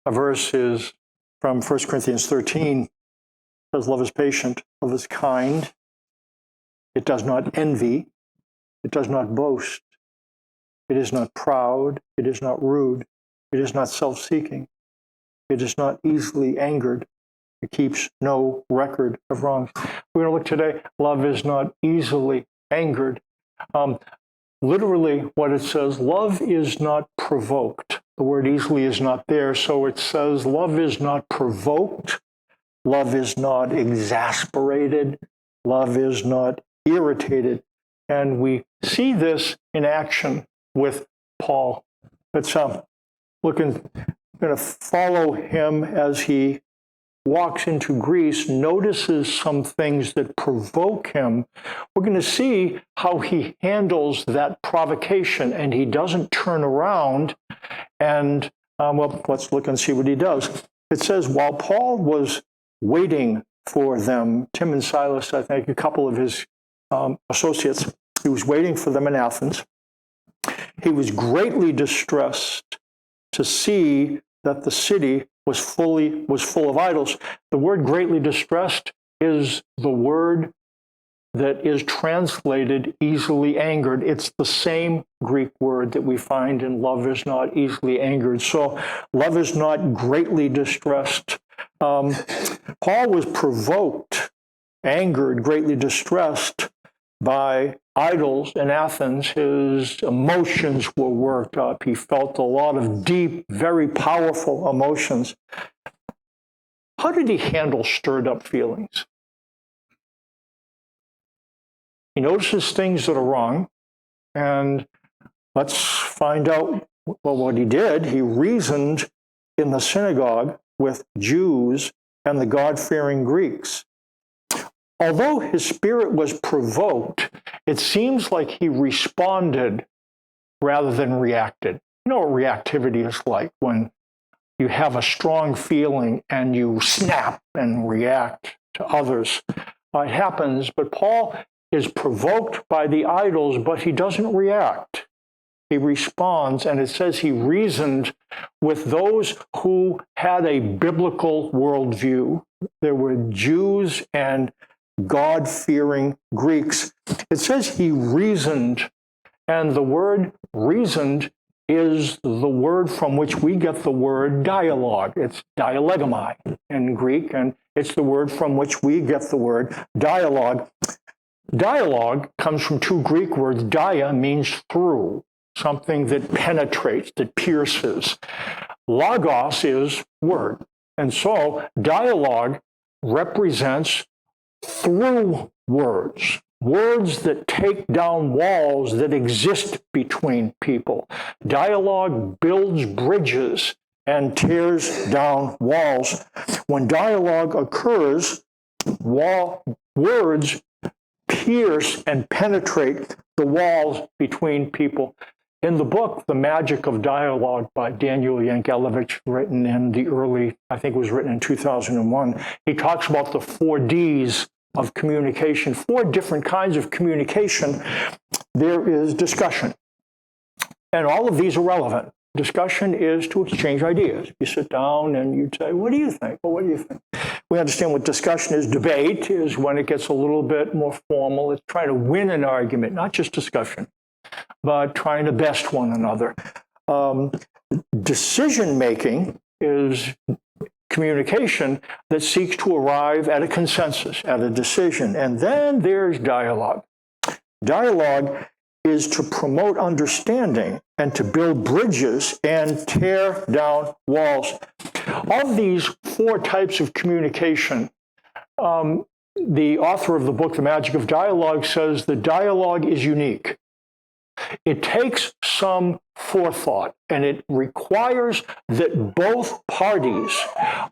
A verse is from 1 Corinthians 13. It says, love is patient, love is kind. It does not envy. It does not boast. It is not proud. It is not rude. It is not self-seeking. It is not easily angered. It keeps no record of wrongs. We're going to look today. Love is not easily angered. Literally, what it says, love is not provoked. The word easily is not there, so it says love is not provoked. Love is not exasperated. Love is not irritated. And we see this in action with Paul. Let's going to follow him as he walks into Greece, notices some things that provoke him. We're going to see how he handles that provocation, and he doesn't turn around. And, let's look and see what he does. It says, while Paul was waiting for them, Tim and Silas, I think, a couple of his associates, he was waiting for them in Athens. He was greatly distressed to see that the city was full of idols. The word greatly distressed is the word that is translated easily angered. It's the same Greek word that we find in love is not easily angered. So love is not greatly distressed. Paul was provoked, angered, greatly distressed by idols in Athens. His emotions were worked up. He felt a lot of deep, very powerful emotions. How did he handle stirred up feelings? He notices things that are wrong, and let's find out what he did. He reasoned in the synagogue with Jews and the God-fearing Greeks. Although his spirit was provoked, it seems like he responded rather than reacted. You know what reactivity is like when you have a strong feeling and you snap and react to others. It happens, but Paul is provoked by the idols, but he doesn't react. He responds, and it says he reasoned with those who had a biblical worldview. There were Jews and God-fearing Greeks. It says he reasoned, and the word reasoned is the word from which we get the word dialogue. It's dialegomai in Greek, and it's the word from which we get the word dialogue. Dialogue comes from two Greek words. Dia means through, something that penetrates, that pierces. Logos is word. And so dialogue represents through words, words that take down walls that exist between people. Dialogue builds bridges and tears down walls. When dialogue occurs, words pierce and penetrate the walls between people. In the book, The Magic of Dialogue by Daniel Yankelevich, written in the early, I think it was written in 2001, he talks about the 4 Ds of communication, 4 different kinds of communication. There is discussion, and all of these are relevant. Discussion is to exchange ideas. You sit down and you say, what do you think? Well, what do you think? We understand what discussion is. Debate is when it gets a little bit more formal. It's trying to win an argument, not just discussion, but trying to best one another. Decision-making is communication that seeks to arrive at a consensus, at a decision. And then there's dialogue. Dialogue is to promote understanding and to build bridges and tear down walls. Of these 4 types of communication, the author of the book, The Magic of Dialogue, says that dialogue is unique. It takes some forethought, and it requires that both parties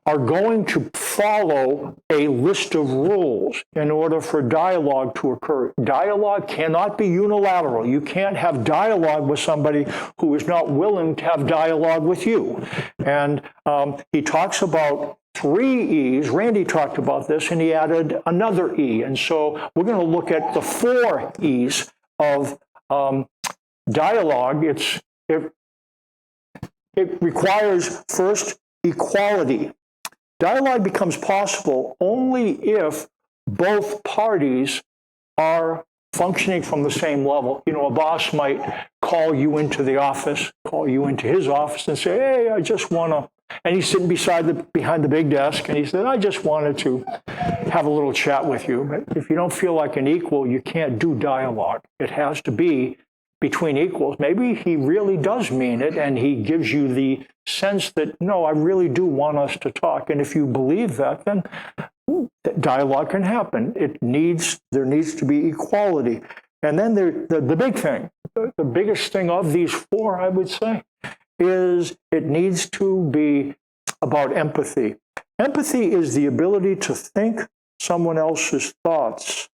are going to follow a list of rules in order for dialogue to occur. Dialogue cannot be unilateral. You can't have dialogue with somebody who is not willing to have dialogue with you. And he talks about 3 E's. Randy talked about this, and he added another E. And so we're going to look at the 4 E's of dialogue. It requires, first, equality. Dialogue becomes possible only if both parties are functioning from the same level. You know, a boss might call you into the office, call you into his office and say, hey, I just want to, and he's sitting behind the big desk, and he said, I just wanted to have a little chat with you. But if you don't feel like an equal, you can't do dialogue. It has to be between equals. Maybe he really does mean it, and he gives you the sense that, no, I really do want us to talk. And if you believe that, then dialogue can happen. There needs to be equality. And then the big thing, the biggest thing of these four, I would say, is it needs to be about empathy. Empathy is the ability to think someone else's thoughts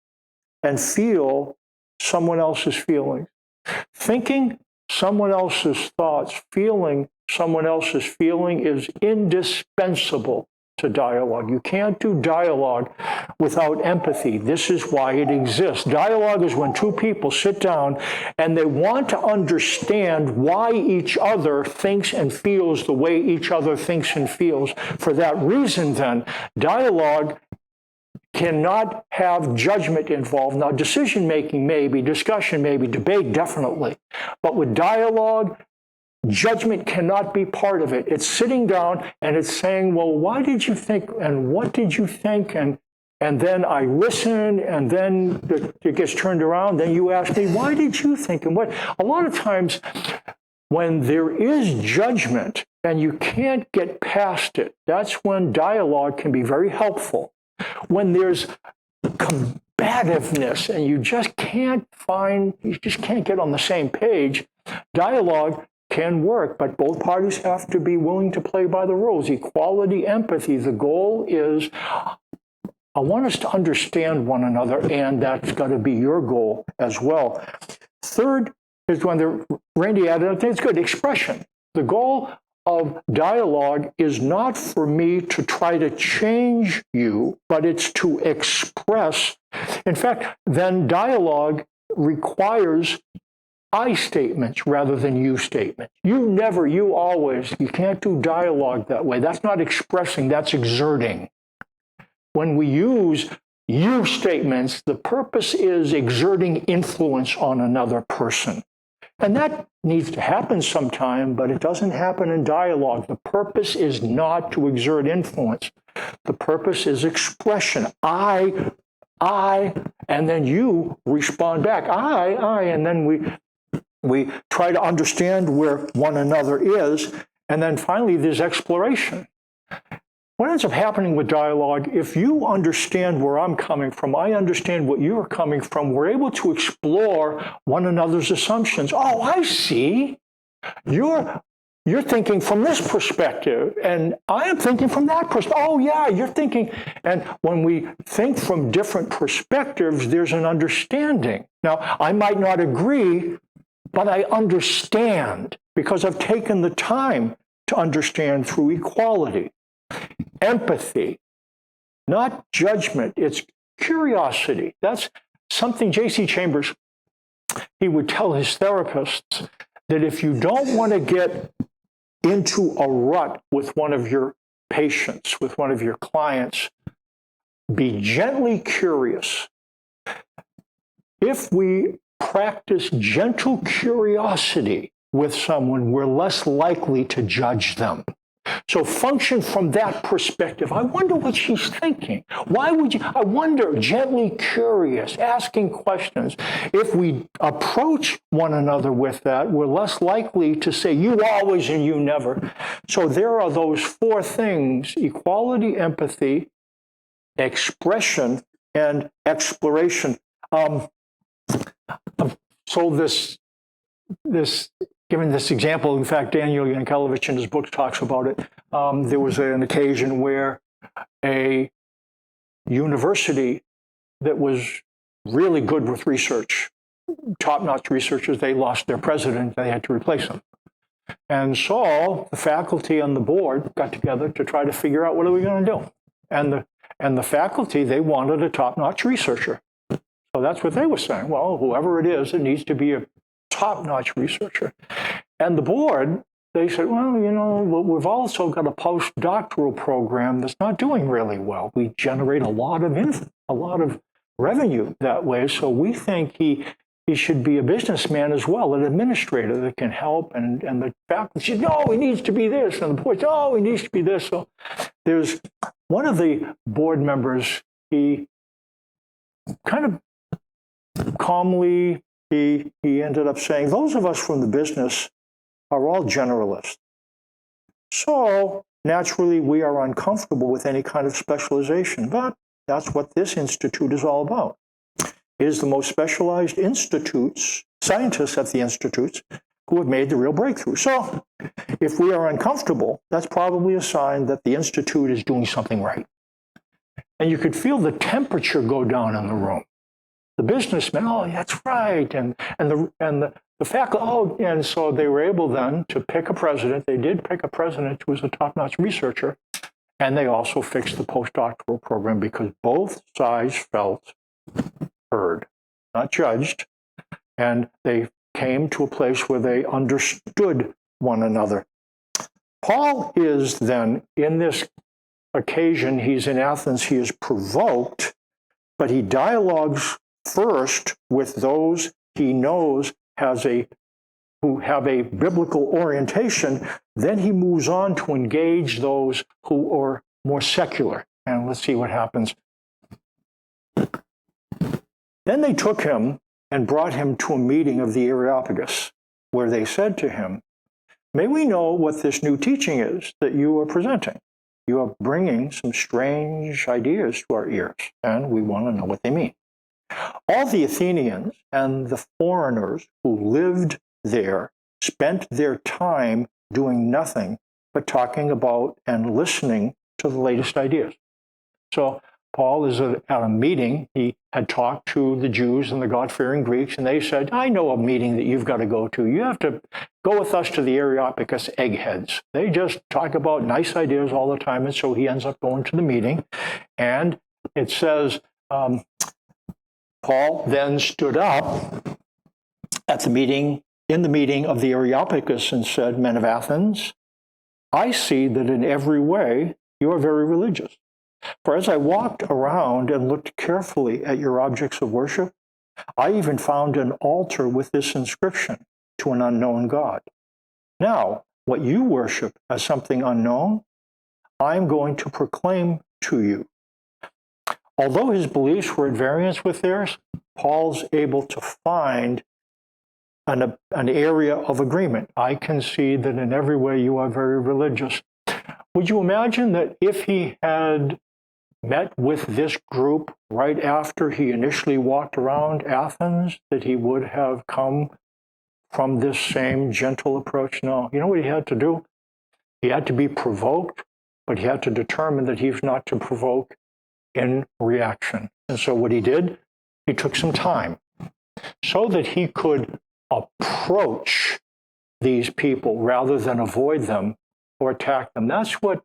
and feel someone else's feelings. Thinking someone else's thoughts, feeling someone else's feeling is indispensable to dialogue. You can't do dialogue without empathy. This is why it exists. Dialogue is when two people sit down and they want to understand why each other thinks and feels the way each other thinks and feels. For that reason, then, dialogue cannot have judgment involved. Now, decision-making maybe, discussion maybe, debate definitely. But with dialogue, judgment cannot be part of it. It's sitting down and it's saying, well, why did you think and what did you think? And then I listen, and then it gets turned around. Then you ask me, why did you think? And what? A lot of times when there is judgment and you can't get past it, that's when dialogue can be very helpful. When there's combativeness and you just can't get on the same page, dialogue can work, but both parties have to be willing to play by the rules. Equality, empathy. The goal is, I want us to understand one another, and that's got to be your goal as well. Third is when Randy added, I think it's good, expression. The goal of dialogue is not for me to try to change you, but it's to express. In fact, then dialogue requires I statements rather than you statements. You always. You can't do dialogue that way. That's not expressing, that's exerting. When we use you statements, the purpose is exerting influence on another person. And that needs to happen sometime, but it doesn't happen in dialogue. The purpose is not to exert influence. The purpose is expression. I, and then you respond back. I, and then we try to understand where one another is. And then finally, there's exploration. What ends up happening with dialogue, if you understand where I'm coming from, I understand what you're coming from, we're able to explore one another's assumptions. Oh, I see. You're thinking from this perspective, and I am thinking from that perspective. Oh, yeah, you're thinking. And when we think from different perspectives, there's an understanding. Now, I might not agree, but I understand because I've taken the time to understand through equality. Empathy, not judgment, it's curiosity. That's something J.C. Chambers, he would tell his therapists that if you don't want to get into a rut with one of your patients, with one of your clients, be gently curious. If we practice gentle curiosity with someone, we're less likely to judge them. So function from that perspective. I wonder what she's thinking. Why would you? I wonder, gently curious, asking questions. If we approach one another with that, we're less likely to say, you always and you never. So there are those four things: equality, empathy, expression, and exploration. So this given this example, in fact, Daniel Yankelovich in his book talks about it. There was an occasion where a university that was really good with research, top-notch researchers, they lost their president, they had to replace him. And so the faculty and the board got together to try to figure out what are we going to do. And the faculty, they wanted a top-notch researcher. So that's what they were saying. Well, whoever it is, it needs to be a top-notch researcher. And the board they said, well, we've also got a postdoctoral program that's not doing really well. We generate a lot of revenue that way, so we think he should be a businessman as well, an administrator that can help. And the faculty said, no, he needs to be this, and the board said, oh, he needs to be this. So there's one of the board members. He kind of calmly he ended up saying, those of us from the business are all generalists. So naturally, we are uncomfortable with any kind of specialization, but that's what this institute is all about. It is the most specialized scientists at the institutes who have made the real breakthrough. So if we are uncomfortable, that's probably a sign that the institute is doing something right. And you could feel the temperature go down in the room. The businessmen, oh, that's right, and the faculty, oh, and so they were able then to pick a president. They did pick a president who was a top-notch researcher, and they also fixed the postdoctoral program because both sides felt heard, not judged, and they came to a place where they understood one another. Paul is then, in this occasion, he's in Athens, he is provoked, but he dialogues first with those he knows who have a biblical orientation. Then he moves on to engage those who are more secular. And let's see what happens. Then they took him and brought him to a meeting of the Areopagus, where they said to him, may we know what this new teaching is that you are presenting? You are bringing some strange ideas to our ears, and we want to know what they mean. All the Athenians and the foreigners who lived there spent their time doing nothing but talking about and listening to the latest ideas. So Paul is at a meeting. He had talked to the Jews and the God-fearing Greeks, and they said, I know a meeting that you've got to go to. You have to go with us to the Areopagus eggheads. They just talk about nice ideas all the time, and so he ends up going to the meeting. And it says, Paul then stood up at the meeting, in the meeting of the Areopagus, and said, men of Athens, I see that in every way you are very religious. For as I walked around and looked carefully at your objects of worship, I even found an altar with this inscription, to an unknown God. Now, what you worship as something unknown, I am going to proclaim to you. Although his beliefs were at variance with theirs, Paul's able to find an area of agreement. I can see that in every way you are very religious. Would you imagine that if he had met with this group right after he initially walked around Athens, that he would have come from this same gentle approach? No. You know what he had to do? He had to be provoked, but he had to determine that he's not to provoke in reaction. And so what he did, he took some time so that he could approach these people rather than avoid them or attack them. That's what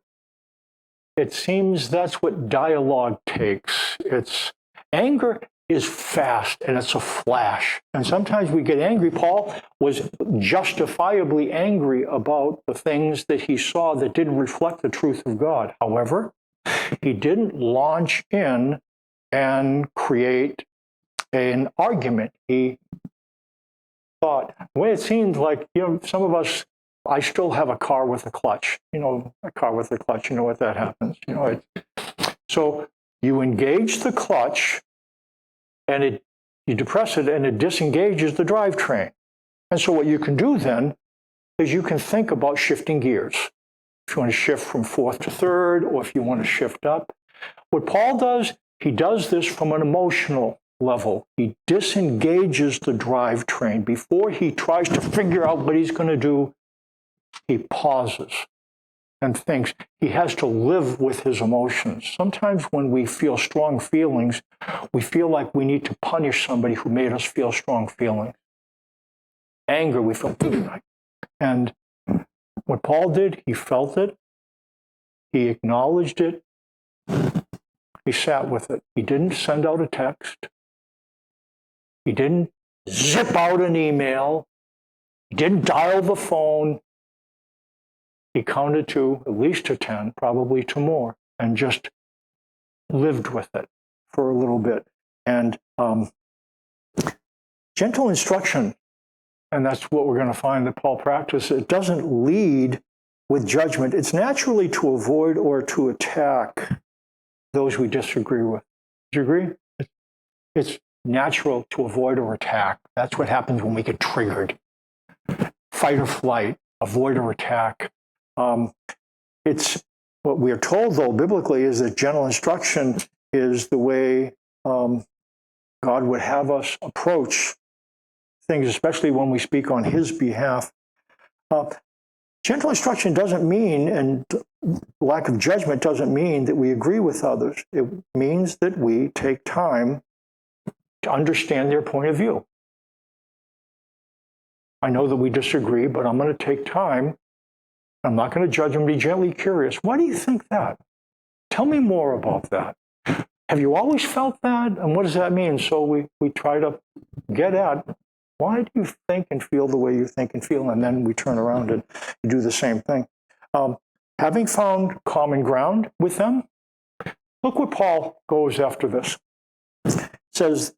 it seems, that's what dialogue takes. It's anger is fast and it's a flash. And sometimes we get angry. Paul was justifiably angry about the things that he saw that didn't reflect the truth of God. However, he didn't launch in and create an argument. He thought, the way it seemed like, some of us, I still have a car with a clutch. A car with a clutch, you know what that happens. So you engage the clutch and you depress it and it disengages the drivetrain. And so what you can do then is you can think about shifting gears. If you want to shift from fourth to third, or if you want to shift up. What Paul does, he does this from an emotional level. He disengages the drivetrain. Before he tries to figure out what he's going to do, he pauses and thinks. He has to live with his emotions. Sometimes when we feel strong feelings, we feel like we need to punish somebody who made us feel strong feelings. Anger, we feel, and what Paul did, he felt it, he acknowledged it, he sat with it. He didn't send out a text. He didn't zip out an email. He didn't dial the phone. he counted to at least to 10, probably to more, and just lived with it for a little bit. And gentle instruction, and that's what we're going to find that Paul practiced, it doesn't lead with judgment. It's naturally to avoid or to attack those we disagree with. Do you agree? It's natural to avoid or attack. That's what happens when we get triggered. Fight or flight, avoid or attack. It's what we are told, though, biblically, is that gentle instruction is the way God would have us approach things, especially when we speak on his behalf. Gentle instruction doesn't mean, and lack of judgment doesn't mean that we agree with others. It means that we take time to understand their point of view. I know that we disagree, but I'm going to take time. I'm not going to judge them, be gently curious. Why do you think that? Tell me more about that. Have you always felt that? And what does that mean? So we try to get at, why do you think and feel the way you think and feel? And then we turn around and do the same thing. Having found common ground with them, look what Paul goes after this. It says,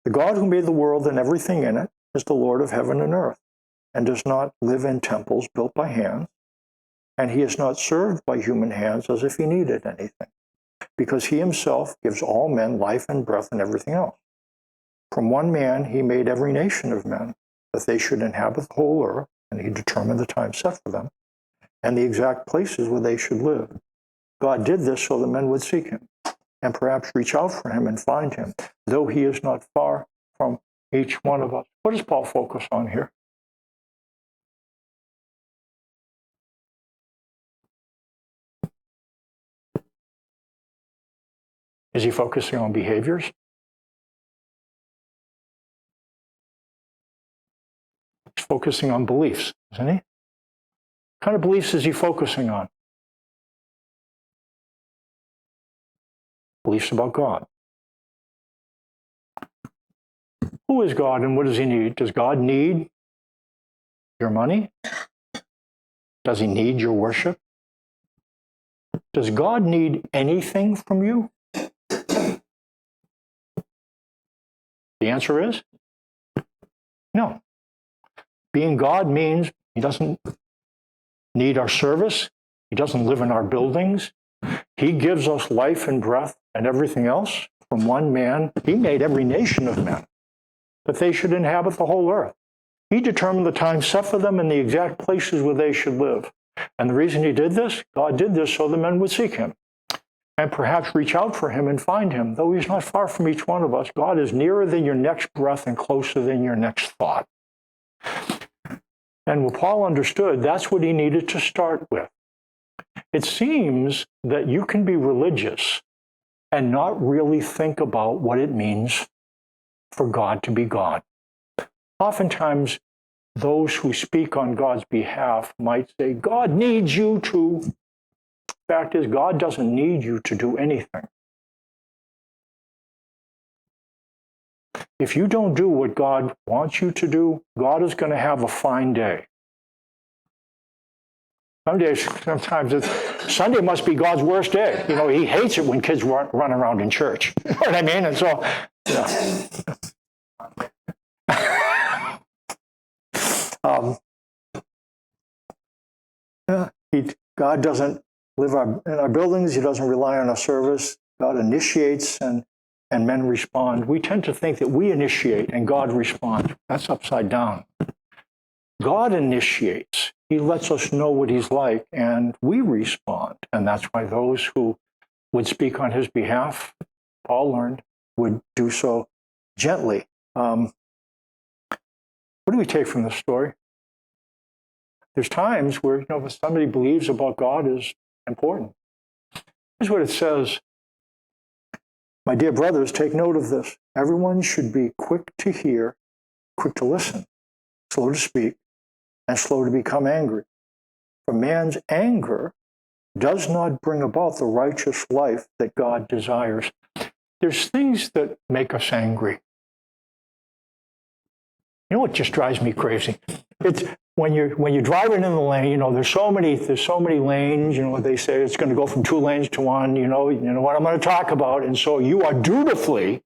the God who made the world and everything in it is the Lord of heaven and earth, and does not live in temples built by hands, and he is not served by human hands as if he needed anything, because he himself gives all men life and breath and everything else. From one man he made every nation of men, that they should inhabit the whole earth, and he determined the time set for them, and the exact places where they should live. God did this so that men would seek him, and perhaps reach out for him and find him, though he is not far from each one of us. What does Paul focus on here? Is he focusing on behaviors? He's focusing on beliefs, isn't he? What kind of beliefs is he focusing on? Beliefs about God. Who is God and what does he need? Does God need your money? Does he need your worship? Does God need anything from you? The answer is no. Being God means he doesn't need our service. He doesn't live in our buildings. He gives us life and breath and everything else from one man. He made every nation of men, that they should inhabit the whole earth. He determined the time set for them and the exact places where they should live. And the reason he did this, God did this so the men would seek him and perhaps reach out for him and find him. Though he's not far from each one of us, God is nearer than your next breath and closer than your next thought. And what Paul understood, that's what he needed to start with. It seems that you can be religious and not really think about what it means for God to be God. Oftentimes, those who speak on God's behalf might say, God needs you to. Fact is, God doesn't need you to do anything. If you don't do what God wants you to do, God is going to have a fine day. Sometimes Sunday must be God's worst day. You know, he hates it when kids run around in church. You know what I mean? And so, God doesn't live in our buildings. He doesn't rely on our service. God initiates and men respond. We tend to think that we initiate and God responds. That's upside down. God initiates. He lets us know what he's like, and we respond. And that's why those who would speak on his behalf, Paul learned, would do so gently. What do we take from this story? There's times where, if somebody believes about God is important. Here's what it says. My dear brothers, take note of this. Everyone should be quick to hear, quick to listen, slow to speak, and slow to become angry. For man's anger does not bring about the righteous life that God desires. There's things that make us angry. You know what just drives me crazy? It's when you're driving in the lane. You know, there's so many lanes. You know, they say it's going to go from 2 lanes to 1. You know what I'm going to talk about. And so you are dutifully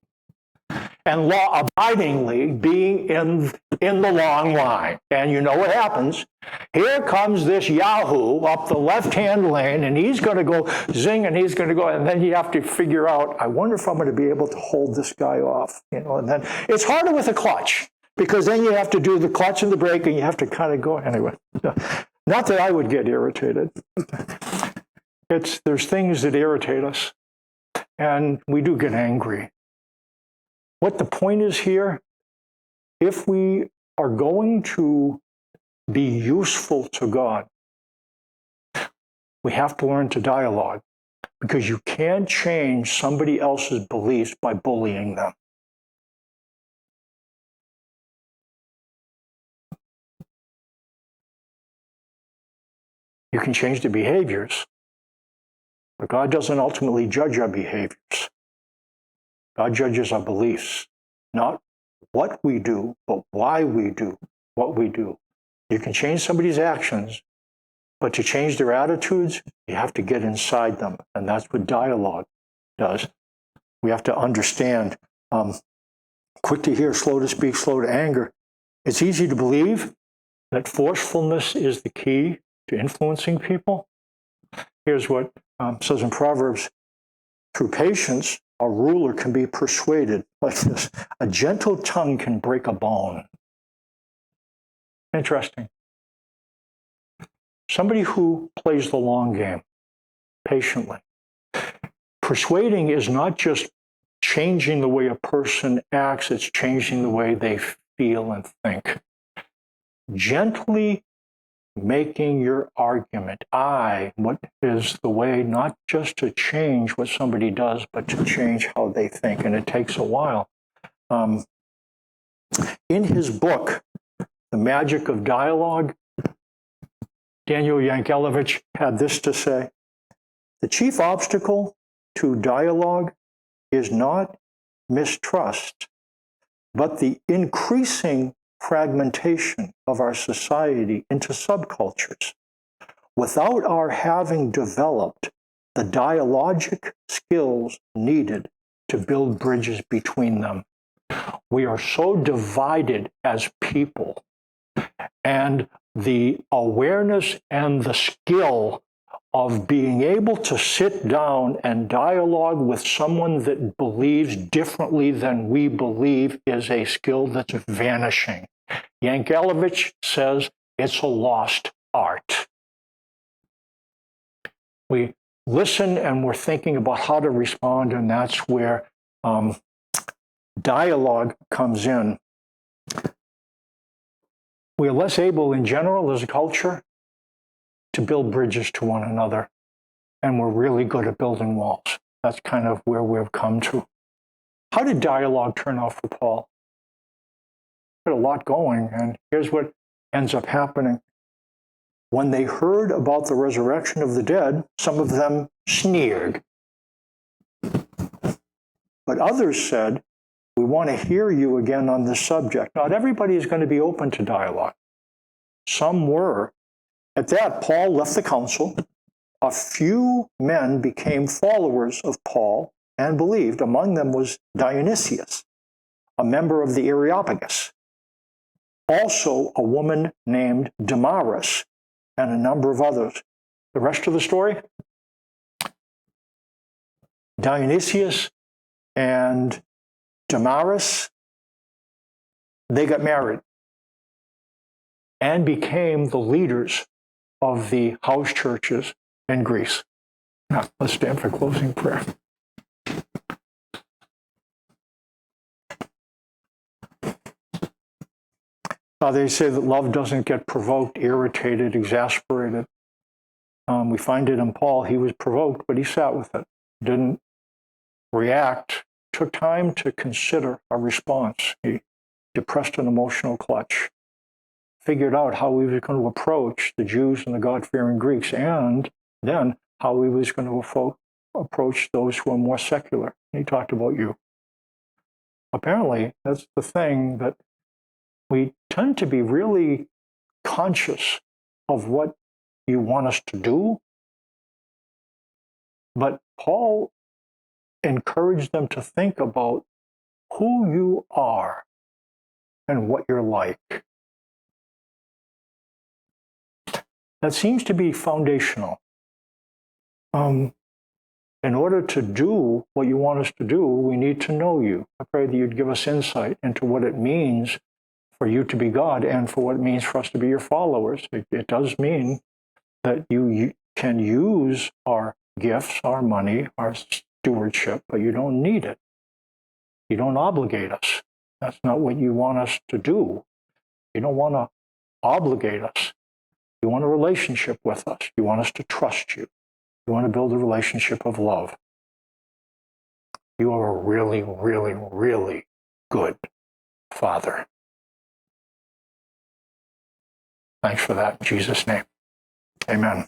and law-abidingly being in the long line. And you know what happens? Here comes this Yahoo up the left-hand lane, and he's going to go zing, and he's going to go, and then you have to figure out, I wonder if I'm going to be able to hold this guy off. You know, and then it's harder with a clutch, because then you have to do the clutch and the brake, and you have to kind of go anyway. Not that I would get irritated. There's things that irritate us, and we do get angry. What the point is here, if we are going to be useful to God, we have to learn to dialogue, because you can't change somebody else's beliefs by bullying them. You can change the behaviors, but God doesn't ultimately judge our behaviors. God judges our beliefs, not what we do, but why we do what we do. You can change somebody's actions, but to change their attitudes, you have to get inside them, and that's what dialogue does. We have to understand, quick to hear, slow to speak, slow to anger. It's easy to believe that forcefulness is the key to influencing people. Here's what says in Proverbs: through patience, a ruler can be persuaded, like this. A gentle tongue can break a bone. Interesting. Somebody who plays the long game patiently. Persuading is not just changing the way a person acts, it's changing the way they feel and think. Gently making your argument. What is the way not just to change what somebody does, but to change how they think, and it takes a while. In his book, The Magic of Dialogue, Daniel Yankelevich had this to say: the chief obstacle to dialogue is not mistrust, but the increasing fragmentation of our society into subcultures. Without our having developed the dialogic skills needed to build bridges between them, we are so divided as people, and the awareness and the skill of being able to sit down and dialogue with someone that believes differently than we believe is a skill that's vanishing. Yankelevich says it's a lost art. We listen and we're thinking about how to respond, and that's where dialogue comes in. We are less able in general as a culture to build bridges to one another, and we're really good at building walls. That's kind of where we've come to. How did dialogue turn out for Paul? He had a lot going, and here's what ends up happening. When they heard about the resurrection of the dead, some of them sneered. But others said, we want to hear you again on this subject. Not everybody is going to be open to dialogue. Some were. At that, Paul left the council. A few men became followers of Paul and believed. Among them was Dionysius, a member of the Areopagus. Also, a woman named Damaris, and a number of others. The rest of the story? Dionysius and Damaris, they got married and became the leaders of the house churches in Greece. Now, let's stand for closing prayer. They say that love doesn't get provoked, irritated, exasperated. We find it in Paul. He was provoked, but he sat with it, didn't react, took time to consider a response. He depressed an emotional clutch, figured out how he was going to approach the Jews and the God-fearing Greeks, and then how he was going to approach those who are more secular. He talked about you. Apparently, that's the thing that we tend to be really conscious of what you want us to do. But Paul encouraged them to think about who you are and what you're like. That seems to be foundational. In order to do what you want us to do, we need to know you. I pray that you'd give us insight into what it means for you to be God and for what it means for us to be your followers. It does mean that you can use our gifts, our money, our stewardship, but you don't need it. You don't obligate us. That's not what you want us to do. You don't want to obligate us. You want a relationship with us. You want us to trust you. You want to build a relationship of love. You are a really, really, really good Father. Thanks for that in Jesus' name. Amen.